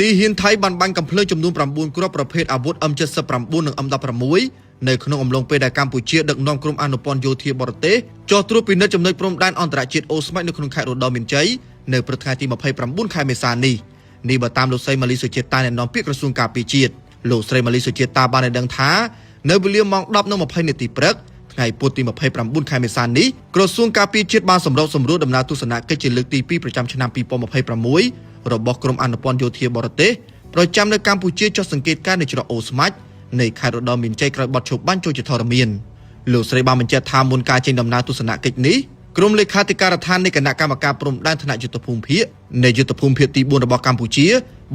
ទីហ៊ានថៃបានបាញ់កំភ្លើងចំនួន9គ្រាប់ប្រភេទអាវុធ M79 និង M16 នៅក្នុងអំឡុងពេលដែលកម្ពុជាដឹកនាំក្រុមអនុព័ន្ធយោធាបរទេសចុះត្រួតពិនិត្យចំណុចព្រំដែនអន្តរជាតិអូស្មាច់នៅក្នុងខេត្តរតនមានជ័យនៅព្រឹកថ្ងៃទី29ខែមេសានេះបើតាមលោកស្រីម៉ាលីសុជាតិតាអ្នកនាំពាក្យក្រសួងការពារជាតិលោកស្រីម៉ាលីសុជាតិតាបានឲ្យដឹងថានៅវេលាម៉ោង 10:20 នាទីព្រឹកថ្ងៃពុធទី29ខែមេសានេះក្រសួងការពារជាតិបានសម្របសម្រួលដំណើរទស្សនកិច្ចជាលើកទី2ប្រចាំឆ្នាំ2026របស់ក្រុមអនុព័ន្ធយោធាបរទេសប្រចាំនៅកម្ពុជាចុះសង្កេតការណ៍នៅច្រកអូស្មាច់នៃខេត្តរតនមានជ័យក្រោយបទឈប់បាញ់ចូលជាធរមានលោកស្រីបានបញ្ជាក់ថាមុនការចេញដំណើរទស្សនកិច្ចនេះក្រុមលេខាធិការដ្ឋាននៃគណៈកម្មការព្រំដែនថ្នាក់យុទ្ធភូមិភាគនៃយុទ្ធភូមិភាគទី4របស់កម្ពុជា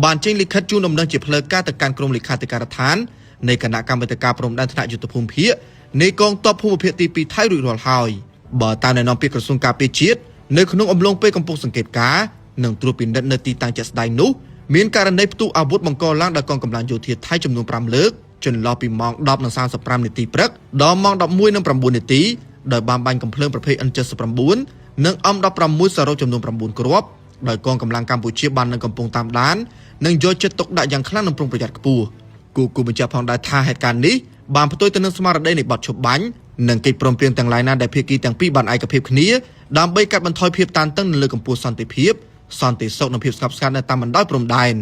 បានចេញលិខិតជូនដំណឹងជាផ្លូវការទៅកាន់ក្រុមលេខាធិការដ្ឋាននៃគណៈកម្មាធិការព្រំដែនថ្នាក់យុទ្ធភូមិភាគនៃកងទ័ពភូមិភាគទី2ថៃរួចរាល់ហើយបើតាមអ្នកនាំពាក្យក្រសួងការពារជាតិនៅក្នុងអំឡុងពេលកំពុងសង្កេតការណ៍និងត្រួតពិនិត្យនៅទីតាំងជាក់ស្ដែងនោះមានករណីផ្ទុះអាវុធបង្កឡើងដោយកងកម្លាំងយោធាថៃចំនួន5លើកចន្លោះពីម៉ោង 10:35 នាទីព្រឹកដល់ម៉ោង 11:09 នាទីដោយបានបាញ់កំភ្លើងប្រភេទ N79 និង M16 សរុបចំនួន9គ្រាប់ដោយកងកម្លាំងកម្ពុជាបាននឹងកំពុងតាមដាននិងយកចិត្តទុកដាក់យ៉ាងខ្លាំងនិងប្រុងប្រយ័ត្នខ្ពស់គូបញ្ជាក់ផងដែរថាហេតុការណ៍នេះបានផ្ទុយទៅនឹងស្មារតីនៃបទឈប់បាញ់និងកិច្ចព្រមព្រៀងទាំងឡាយណាដែលភាគីទាំងពីរបានឯកភាពគ្នាដើម្បីកាត់បន្ថយភាពតានតឹងនៅលើកម្ពុជាសន្តិភាពសន្តិសុខនិងភាពស្ងប់ស្ងាត់នៅតាមបណ្ដោយព្រំដែន